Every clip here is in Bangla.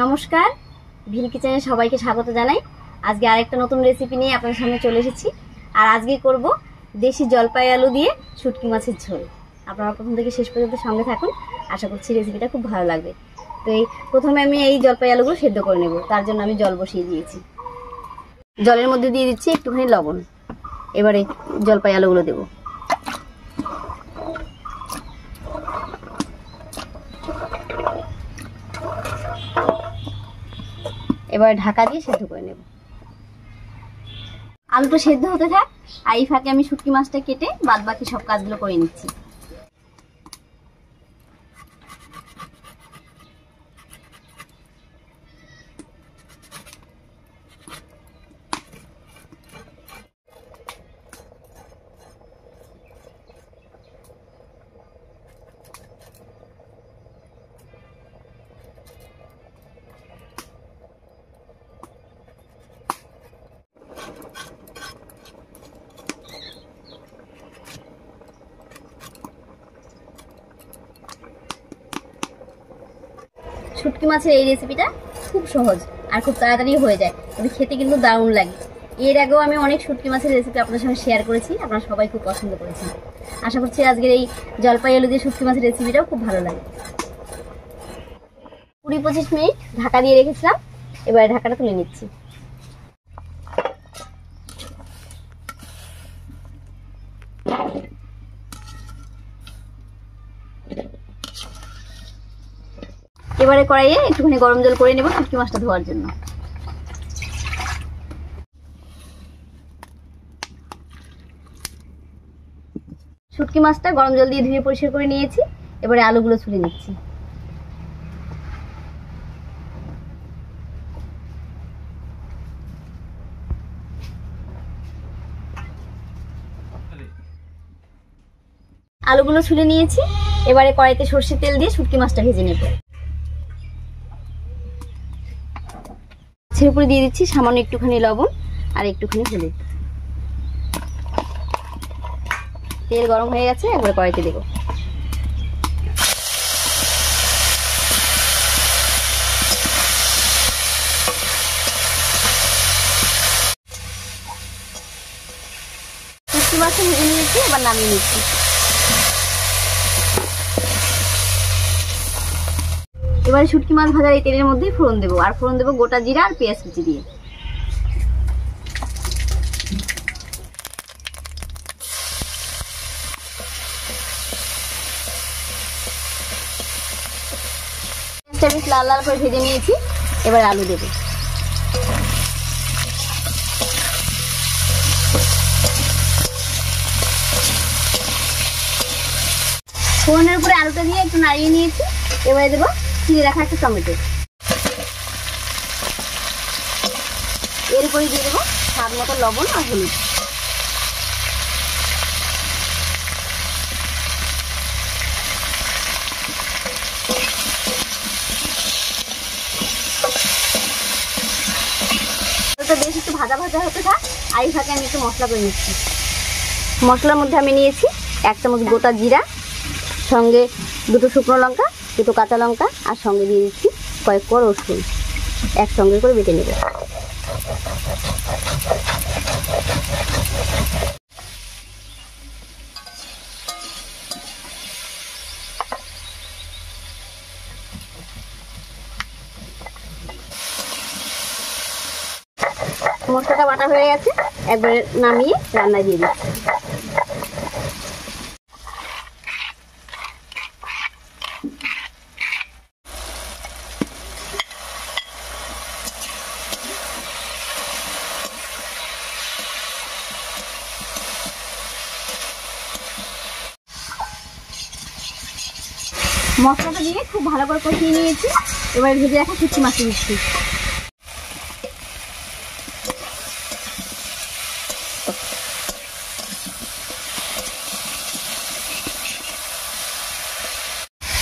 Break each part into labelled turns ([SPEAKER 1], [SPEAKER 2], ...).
[SPEAKER 1] নমস্কার, ভিল কিচেনে সবাইকে স্বাগত জানাই। আজকে আরেকটা নতুন রেসিপি নিয়ে আপনাদের সামনে চলে এসেছি। আর আজকে করব দেশি জলপাই আলু দিয়ে শুটকি মাছের ঝোল। আপনারা প্রথম থেকে শেষ পর্যন্ত সঙ্গে থাকুন, আশা করছি রেসিপিটা খুব ভালো লাগবে। তো প্রথমে আমি এই জলপাই আলুগুলো সেদ্ধ করে নেব। তার জন্য আমি জল বসিয়ে দিয়েছি। জলের মধ্যে দিয়ে দিচ্ছি একটুখানি লবণ। এবারে জলপাই আলুগুলো দেবো। এবার ঢাকা দিয়ে সেদ্ধ করে নেব। আলুটা সেদ্ধ হতে থাক, আর এই ফাঁকে আমি শুটকি মাছটা কেটে বাদ বাকি সব কাজগুলো করে নিচ্ছি। শুটকি মাছের এই রেসিপিটা খুব সহজ আর খুব তাড়াতাড়ি হয়ে যায়, তবে খেতে কিন্তু দারুণ লাগে। এর আগেও আমি অনেক শুটকি মাছের রেসিপি আপনাদের সঙ্গে শেয়ার করেছি, আপনারা সবাই খুব পছন্দ করেছেন। আশা করছি আজকের এই জলপাই আলু দিয়ে শুটকি মাছের রেসিপিটাও খুব ভালো লাগে। 20-25 মিনিট ঢাকা দিয়ে রেখেছিলাম, এবারে ঢাকাটা তুলে নিচ্ছি। এবারে কড়াইয়ে একটুখানি গরম জল করে নেব শুটকি মাছটা ধোয়ার জন্য। শুটকি মাছটা গরম জল দিয়ে ধুয়ে পরিষ্কার করে নিয়েছি। এবারে আলুগুলো ছুলে নিচ্ছি। আলুগুলো ছুলে নিয়েছি। এবারে কড়াইতে সরষের তেল দিয়ে শুটকি মাছটা ভেজে নেব। মাছের উপরে দিয়ে দিচ্ছি সামান্য একটুখানি লবণ আর একটুখানি হলুদ। তেল গরম হয়ে গেছে, একবার কড়াইতে দেব। শুটকি মাছটা ভেজে নিয়েছি, এবার নামিয়ে নিচ্ছি। এবারে শুটকি মাছ ভাজার এই তেলের মধ্যেই ফোড়ন দেবো, আর ফোড়ন দেবো গোটা জিরা আর পেঁয়াজ কুচি দিয়ে। বেশ লাল লাল করে ভেজে নিয়েছি। এবার আলু দেবো। ফোড়নের উপরে আলুটা দিয়ে একটু নাড়িয়ে নিয়েছি। এবারে দেবো চিড়ে রাখা একটা টমেটো। এর উপরে দিয়ে দেবো স্বাদ মতো লবণ আর হলুদ। বেশ একটু ভাজা ভাজা হতে থাক, আর এই ফাঁকে আমি একটু মশলা করে নিচ্ছি। মশলার মধ্যে আমি নিয়েছি 1 চামচ গোটা জিরা, সঙ্গে 2টো শুকনো লঙ্কা, 2টো কাঁচা লঙ্কা, আর সঙ্গে দিয়ে দিচ্ছি কয়েক কোয়া রসুন। একসঙ্গে করে বেটে নেব। মশলাটা বাটা হয়ে গেছে, একবারে নামিয়ে রান্নায় দিয়ে দিচ্ছি। মশলাটা দিয়ে খুব ভালো করে কষিয়ে নিয়েছি। এবারে ভেজে রাখা শুটকি মাছ দিচ্ছি।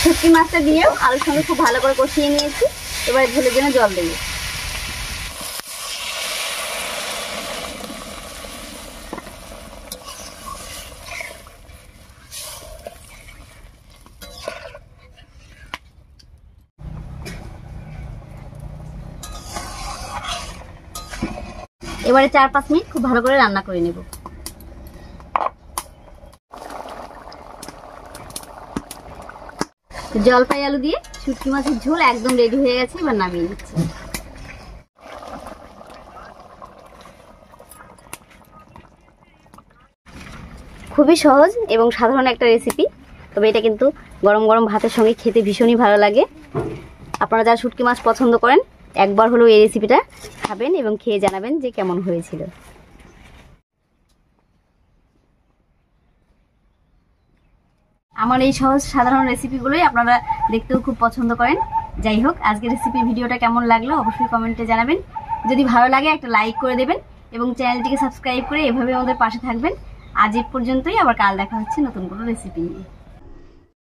[SPEAKER 1] শুটকি মাছটা দিয়েও আলুর সঙ্গে খুব ভালো করে কষিয়ে নিয়েছি। এবারে ঝোলের জন্য জল দেবো। এবারে 4-5 মিনিট খুব ভালো করে রান্না করে নেব। জলপাই আলু দিয়ে শুটকি মাছের ঝোল একদম রেডি হয়ে গেছে, এবার নামিয়ে নিচ্ছি। খুবই সহজ এবং সাধারণ একটা রেসিপি, তবে এটা কিন্তু গরম গরম ভাতের সঙ্গে খেতে ভীষণই ভালো লাগে। আপনারা যারা শুটকি মাছ পছন্দ করেন একবার হলেও এই রেসিপিটা খাবেন এবং খেয়ে জানাবেন যে কেমন হয়েছিল। আমার এই সহজ সাধারণ রেসিপিগুলোই আপনারা দেখতেও খুব পছন্দ করেন। যাই হোক, আজকের রেসিপি ভিডিওটা কেমন লাগলো অবশ্যই কমেন্টে জানাবেন। যদি ভালো লাগে একটা লাইক করে দেবেন এবং চ্যানেলটিকে সাবস্ক্রাইব করে এভাবে আমাদের পাশে থাকবেন। আজ এই পর্যন্তই, আবার কাল দেখা হচ্ছে নতুন কোনো রেসিপি নিয়ে।